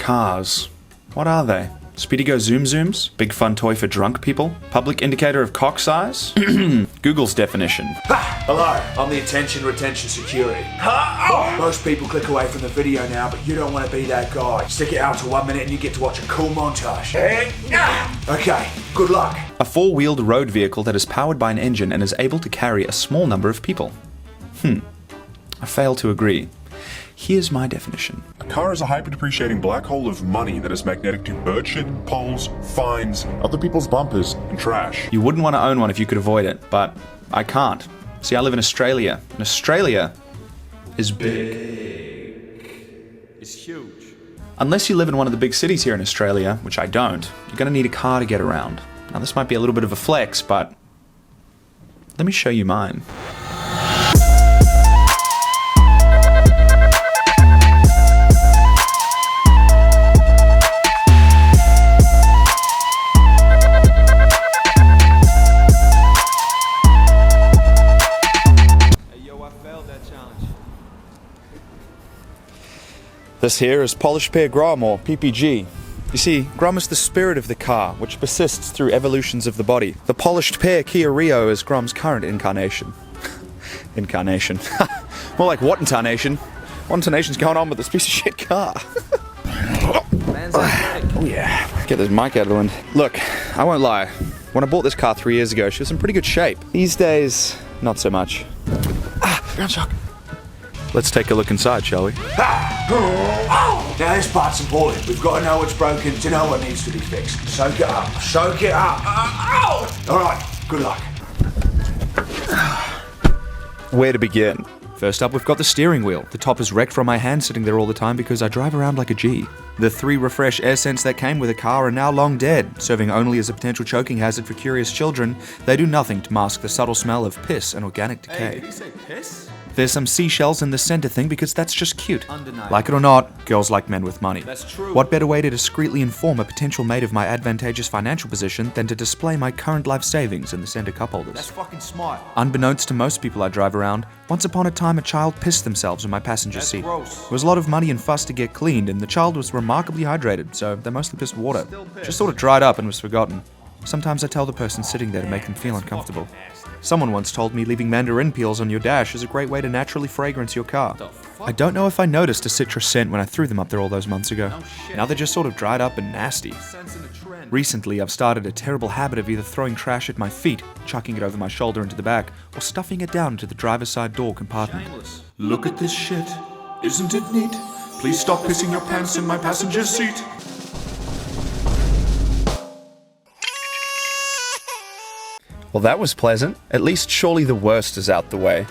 Cars. What are they? Speedy-go zoom-zooms? Big fun toy for drunk people? Public indicator of cock size? Google's definition. Hello, I'm the attention retention security. Most people click away from the video now, but you don't want to be that guy. Stick it out to 1 minute and you get to watch a cool montage. Okay, good luck. A four-wheeled road vehicle that is powered by an engine and is able to carry a small number of people. I fail to agree. Here's my definition. A car is a hyper-depreciating black hole of money that is magnetic to bird shit, poles, fines, other people's bumpers, and trash. You wouldn't want to own one if you could avoid it, but I can't. See, I live in Australia, and Australia is big. It's huge. Unless you live in one of the big cities here in Australia, which I don't, you're going to need a car to get around. Now, this might be a little bit of a flex, but let me show you mine. This here is polished pear grom, or PPG. You see, grom is the spirit of the car, which persists through evolutions of the body. The polished pear Kia Rio is grom's current incarnation. Incarnation. More like what incarnation? What incarnation's going on with this piece of shit car? Oh yeah. Get this mic out of the wind. Look, I won't lie. When I bought this car 3 years ago, she was in pretty good shape. These days, not so much. Ground shock. Let's take a look inside, shall we? Now this part's important. We've got to know what's broken to know what needs to be fixed. Soak it up. Soak it up. Alright, good luck. Where to begin? First up, we've got the steering wheel. The top is wrecked from my hand sitting there all the time because I drive around like a G. The 3 refresh air scents that came with the car are now long dead, serving only as a potential choking hazard for curious children. They do nothing to mask the subtle smell of piss and organic decay. Hey, did he say piss? There's some seashells in the center thing because that's just cute. Undeniable. Like it or not, girls like men with money. That's true. What better way to discreetly inform a potential mate of my advantageous financial position than to display my current life savings in the center cup holders? That's fucking smart. Unbeknownst to most people I drive around, once upon a time a child pissed themselves in my passenger That's seat. gross. There was a lot of money and fuss to get cleaned, and the child was remarkably hydrated, so they mostly pissed water. Still pissed. Just sort of dried up and was forgotten. Sometimes I tell the person sitting there to make them feel uncomfortable. Someone once told me leaving mandarin peels on your dash is a great way to naturally fragrance your car. I don't know if I noticed a citrus scent when I threw them up there all those months ago. Now they're just sort of dried up and nasty. Sensing a trend. Recently, I've started a terrible habit of either throwing trash at my feet, chucking it over my shoulder into the back, or stuffing it down into the driver's side door compartment. Shameless. Look at this shit. Isn't it neat? Please stop pissing your pants in my passenger seat. Well, that was pleasant. At least surely the worst is out the way.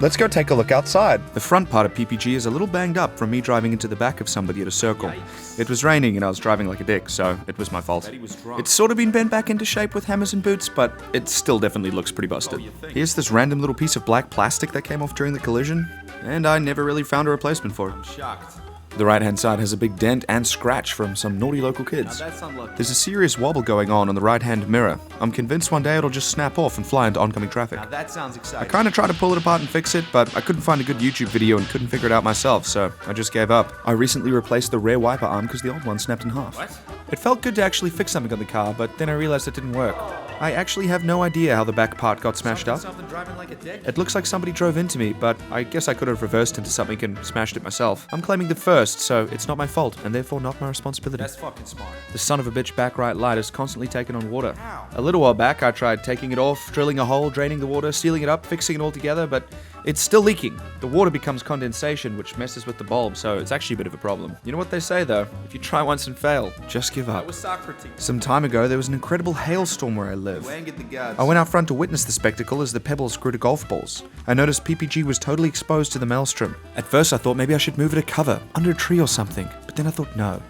Let's go take a look outside. The front part of PPG is a little banged up from me driving into the back of somebody at a circle. Yikes. It was raining and I was driving like a dick, so it was my fault. Bet he was drunk. It's sort of been bent back into shape with hammers and boots, but it still definitely looks pretty busted. Oh, you think? Here's this random little piece of black plastic that came off during the collision, and I never really found a replacement for it. I'm shocked. The right-hand side has a big dent and scratch from some naughty local Now kids. that's unlucky. There's a serious wobble going on the right-hand mirror. I'm convinced one day it'll just snap off and fly into oncoming traffic. Now that sounds I exciting. kinda tried to pull it apart and fix it, but I couldn't find a good YouTube video and couldn't figure it out myself, so I just gave up. I recently replaced the rear wiper arm because the old one snapped in half. What? It felt good to actually fix something on the car, but then I realized it didn't work. I actually have no idea how the back part got smashed up. Something driving like a dick. It looks like somebody drove into me, but I guess I could have reversed into something and smashed it myself. I'm claiming the first, so it's not my fault, and therefore not my responsibility. That's fucking smart. The son of a bitch back right light is constantly taken on water. Ow. A little while back, I tried taking it off, drilling a hole, draining the water, sealing it up, fixing it all together, but it's still leaking. The water becomes condensation, which messes with the bulb, so it's actually a bit of a problem. You know what they say, though? If you try once and fail, just give That up. was Socrates. Some time ago, there was an incredible hailstorm where I live. Wang at the gods. I went out front to witness the spectacle as the pebbles grew to golf balls. I noticed PPG was totally exposed to the maelstrom. At first I thought maybe I should move it a cover, under a tree or something, but then I thought no,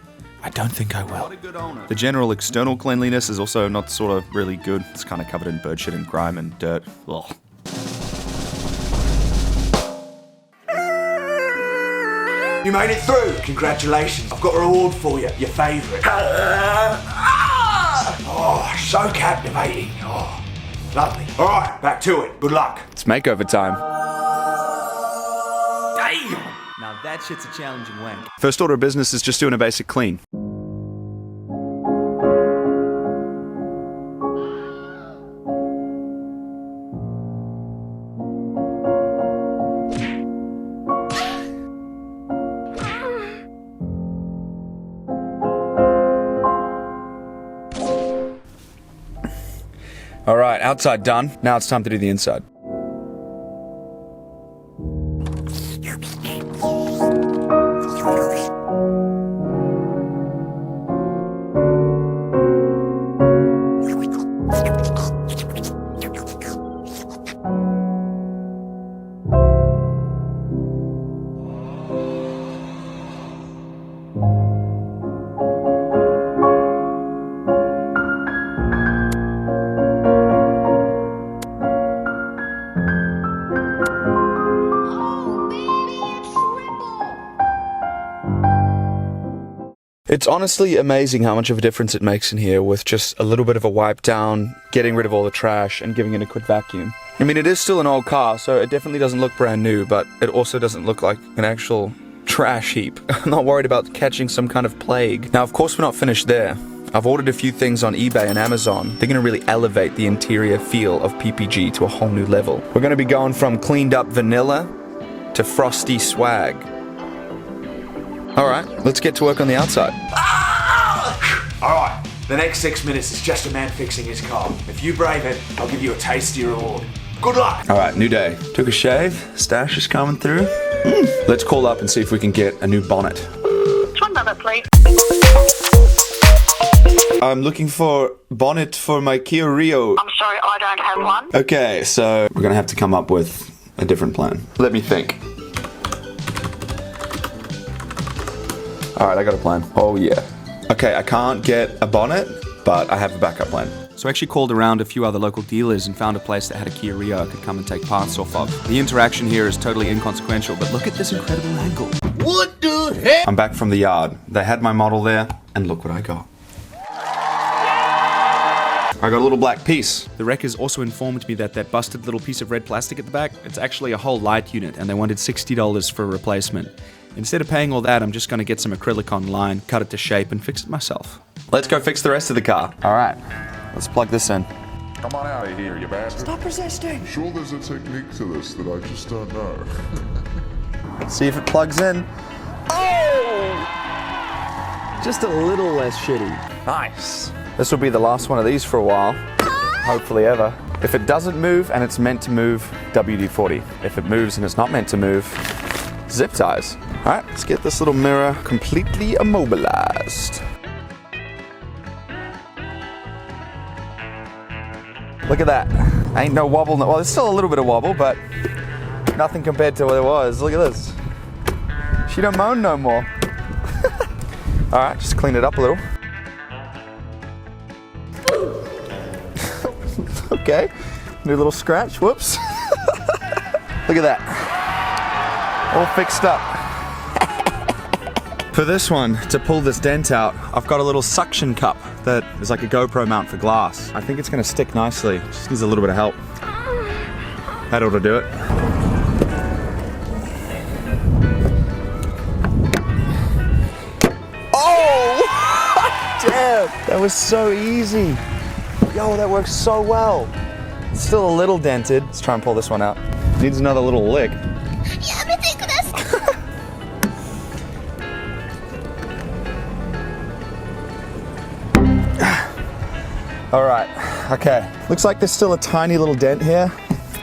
I don't think I will. What a good owner. The general external cleanliness is also not sort of really good. It's kind of covered in bird shit and grime and dirt. Ugh. You made it through. Congratulations. I've got a reward for you. Your favourite. Oh, so captivating. Oh, lovely. All right, back to it. Good luck. It's makeover time. Damn! Now that shit's a challenging wank. First order of business is just doing a basic clean. Alright, outside done. Now it's time to do the inside. It's honestly amazing how much of a difference it makes in here with just a little bit of a wipe down, getting rid of all the trash, and giving it a quick vacuum. I mean, it is still an old car, so it definitely doesn't look brand new, but it also doesn't look like an actual trash heap. I'm not worried about catching some kind of plague. Now, of course, we're not finished there. I've ordered a few things on eBay and Amazon. They're gonna really elevate the interior feel of PPG to a whole new level. We're gonna be going from cleaned up vanilla to frosty swag. Alright, let's get to work on the outside. Alright, the next 6 minutes is just a man fixing his car. If you brave it, I'll give you a tasty reward. Good luck! Alright, new day. Took a shave, stash is coming through. Let's call up and see if we can get a new bonnet. Just 1 moment, please. I'm looking for bonnet for my Kia Rio. I'm sorry, I don't have one. Okay, so we're gonna have to come up with a different plan. Let me think. Alright, I got a plan. Oh yeah. Okay, I can't get a bonnet, but I have a backup plan. So I actually called around a few other local dealers and found a place that had a Kia Rio I could come and take parts off of. The interaction here is totally inconsequential, but look at this incredible angle. What the heck? I'm back from the yard. They had my model there, and look what I got. I got a little black piece. The wreckers also informed me that that busted little piece of red plastic at the back, it's actually a whole light unit, and they wanted $60 for a replacement. Instead of paying all that, I'm just gonna get some acrylic online, cut it to shape, and fix it myself. Let's go fix the rest of the car. Alright, let's plug this in. Come on out of here, you bastard. Stop resisting. Sure there's a technique to this that I just don't know. Let's see if it plugs in. Oh! Just a little less shitty. Nice. This will be the last one of these for a while. Hopefully ever. If it doesn't move and it's meant to move, WD-40. If it moves and it's not meant to move, zip ties. Alright, let's get this little mirror completely immobilized. Look at that. Ain't no wobble. Well, there's still a little bit of wobble, but nothing compared to what it was. Look at this. She don't moan no more. Alright, just clean it up a little. Okay, new little scratch. Whoops. Look at that. All fixed up. For this one, to pull this dent out, I've got a little suction cup that is like a GoPro mount for glass. I think it's gonna stick nicely. Just needs a little bit of help. That ought to do it. Oh! Damn! That was so easy. Yo, that works so well. It's still a little dented. Let's try and pull this one out. Needs another little lick. All right, okay. Looks like there's still a tiny little dent here.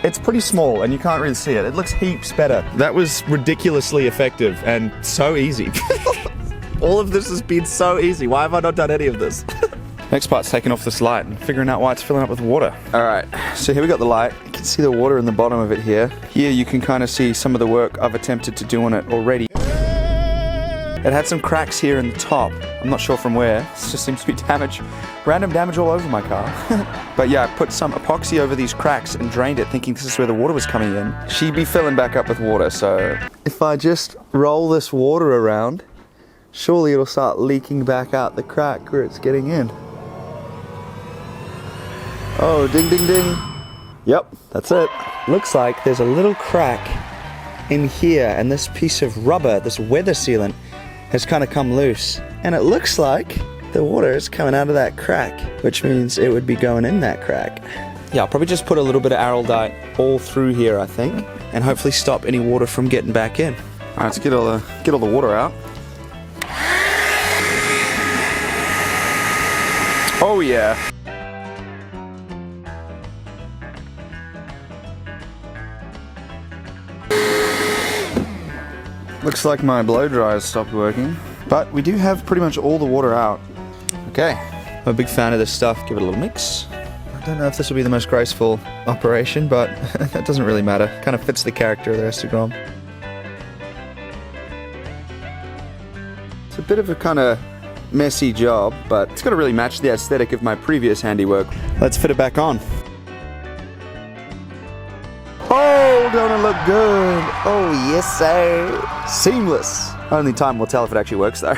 It's pretty small and you can't really see it. It looks heaps better. That was ridiculously effective and so easy. All of this has been so easy. Why have I not done any of this? Next part's taking off this light and figuring out why it's filling up with water. All right, so here we got the light. You can see the water in the bottom of it here. Here you can kind of see some of the work I've attempted to do on it already. It had some cracks here in the top. I'm not sure from where. This just seems to be damage. Random damage all over my car. But yeah, I put some epoxy over these cracks and drained it thinking this is where the water was coming in. She'd be filling back up with water, so if I just roll this water around, surely it'll start leaking back out the crack where it's getting in. Oh, ding, ding, ding. Yep, that's it. Looks like there's a little crack in here, and this piece of rubber, this weather sealant, has kind of come loose. And it looks like the water is coming out of that crack, which means it would be going in that crack. Yeah, I'll probably just put a little bit of araldite all through here, I think, and hopefully stop any water from getting back in. All right, let's get all the water out. Oh yeah. Looks like my blow dryer stopped working, but we do have pretty much all the water out. Okay, I'm a big fan of this stuff. Give it a little mix. I don't know if this will be the most graceful operation, but that doesn't really matter. Kind of fits the character of the rest of Grom. It's a bit of a kind of messy job, but it's got to really match the aesthetic of my previous handiwork. Let's fit it back on. Oh, don't it look good? Oh, yes, sir. Seamless. Only time will tell if it actually works, though.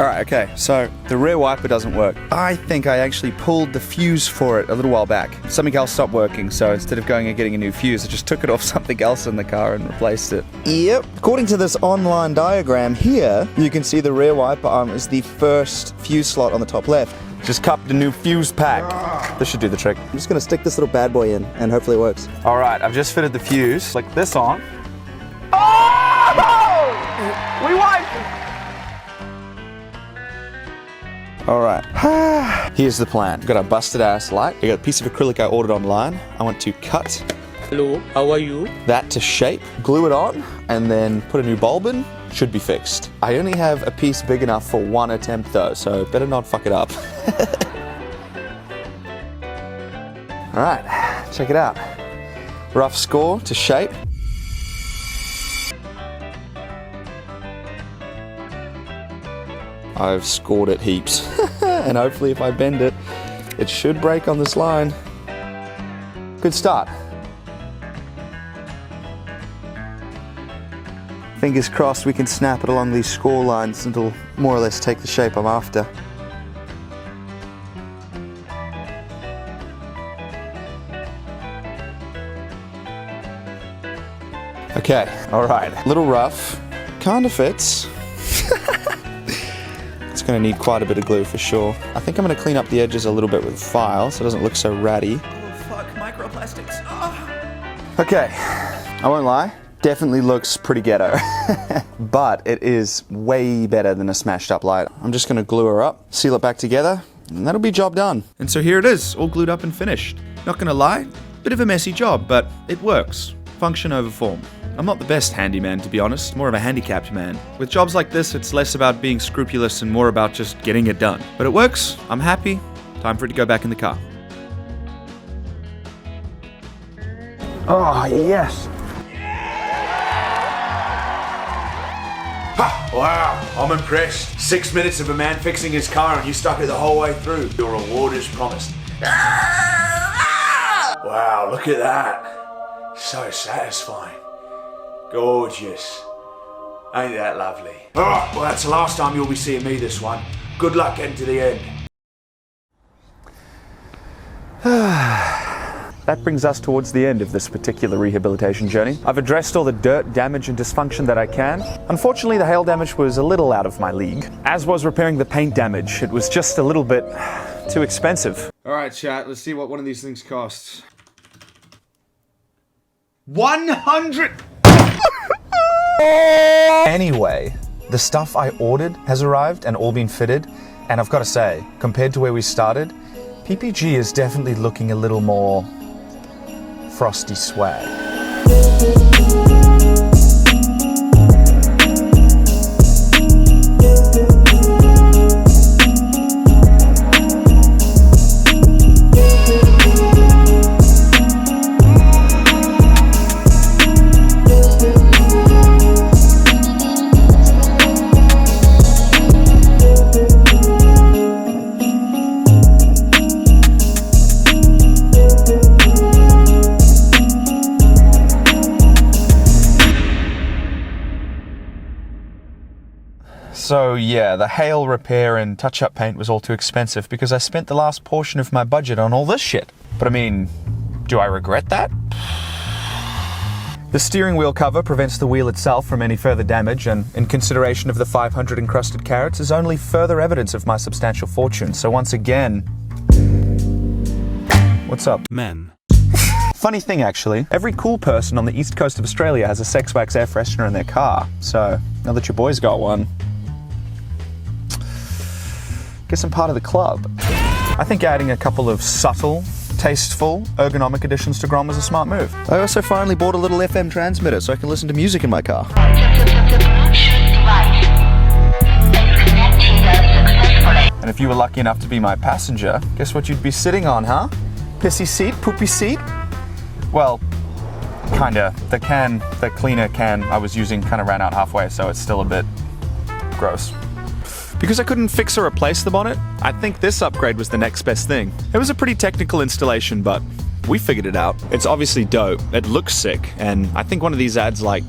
Alright, okay, so the rear wiper doesn't work. I think I actually pulled the fuse for it a little while back. Something else stopped working, so instead of going and getting a new fuse, I just took it off something else in the car and replaced it. Yep. According to this online diagram here, you can see the rear wiper arm is the first fuse slot on the top left. Just cupped a new fuse pack. This should do the trick. I'm just gonna stick this little bad boy in, and hopefully it works. Alright, I've just fitted the fuse. Flick this on. Oh! We won! Alright, here's the plan. I've got a busted ass light. I got a piece of acrylic I ordered online. I want to cut. Hello, how are you? That to shape, glue it on, and then put a new bulb in. Should be fixed. I only have a piece big enough for one attempt though, so better not fuck it up. Alright, check it out. Rough score to shape. I've scored it heaps. And hopefully if I bend it, it should break on this line. Good start. Fingers crossed we can snap it along these score lines and it'll more or less take the shape I'm after. Okay, alright. Little rough. Kinda fits. It's gonna need quite a bit of glue for sure. I think I'm gonna clean up the edges a little bit with file so it doesn't look so ratty. Oh fuck, microplastics. Oh. Okay, I won't lie. Definitely looks pretty ghetto, but it is way better than a smashed up light. I'm just gonna glue her up, seal it back together, and that'll be job done. And so here it is, all glued up and finished. Not gonna lie, bit of a messy job, but it works. Function over form. I'm not the best handyman, to be honest, more of a handicapped man. With jobs like this, it's less about being scrupulous and more about just getting it done. But it works, I'm happy, time for it to go back in the car. Oh, yes. Ha! Wow, I'm impressed. 6 minutes of a man fixing his car and you stuck it the whole way through. Your reward is promised. Wow, look at that. So satisfying. Gorgeous. Ain't that lovely? Alright, well that's the last time you'll be seeing me this one. Good luck getting to the end. That brings us towards the end of this particular rehabilitation journey. I've addressed all the dirt, damage, and dysfunction that I can. Unfortunately, the hail damage was a little out of my league, as was repairing the paint damage. It was just a little bit too expensive. Alright chat, let's see what one of these things costs. 100! Anyway, the stuff I ordered has arrived and all been fitted, and I've got to say, compared to where we started, PPG is definitely looking a little more frosty swag. So yeah, the hail repair and touch-up paint was all too expensive because I spent the last portion of my budget on all this shit. But I mean, do I regret that? The steering wheel cover prevents the wheel itself from any further damage, and in consideration of the 500 encrusted carats is only further evidence of my substantial fortune. So once again... What's up? Men. Funny thing, actually, every cool person on the east coast of Australia has a Sex Wax air freshener in their car. So, now that your boy's got one, guess I'm part of the club. I think adding a couple of subtle, tasteful, ergonomic additions to Grom was a smart move. I also finally bought a little FM transmitter so I can listen to music in my car. And if you were lucky enough to be my passenger, guess what you'd be sitting on, huh? Pissy seat? Poopy seat? Well, kinda. The cleaner can I was using kinda ran out halfway, so it's still a bit gross. Because I couldn't fix or replace the bonnet, I think this upgrade was the next best thing. It was a pretty technical installation, but we figured it out. It's obviously dope, it looks sick, and I think one of these adds like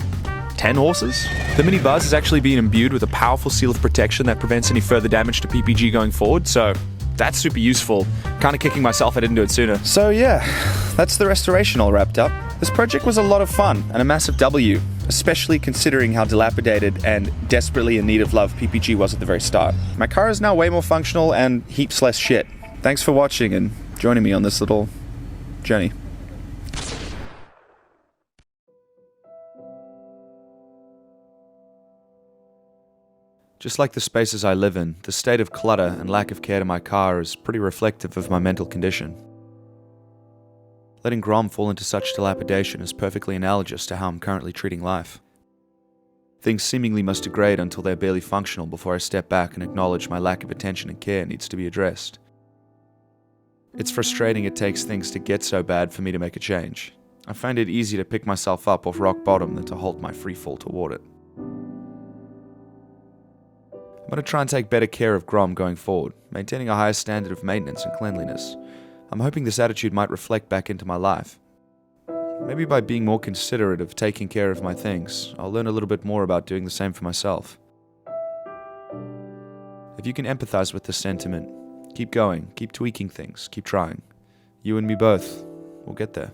10 horses? The Mini Buzz has actually been imbued with a powerful seal of protection that prevents any further damage to PPG going forward, so that's super useful. Kinda kicking myself I didn't do it sooner. So yeah, that's the restoration all wrapped up. This project was a lot of fun and a massive W, especially considering how dilapidated and desperately in need of love PPG was at the very start. My car is now way more functional and heaps less shit. Thanks for watching and joining me on this little journey. Just like the spaces I live in, the state of clutter and lack of care to my car is pretty reflective of my mental condition. Letting Grom fall into such dilapidation is perfectly analogous to how I'm currently treating life. Things seemingly must degrade until they're barely functional before I step back and acknowledge my lack of attention and care needs to be addressed. It's frustrating it takes things to get so bad for me to make a change. I find it easier to pick myself up off rock bottom than to halt my free fall toward it. I'm going to try and take better care of Grom going forward, maintaining a higher standard of maintenance and cleanliness. I'm hoping this attitude might reflect back into my life. Maybe by being more considerate of taking care of my things, I'll learn a little bit more about doing the same for myself. If you can empathize with this sentiment, keep going, keep tweaking things, keep trying. You and me both, we'll get there.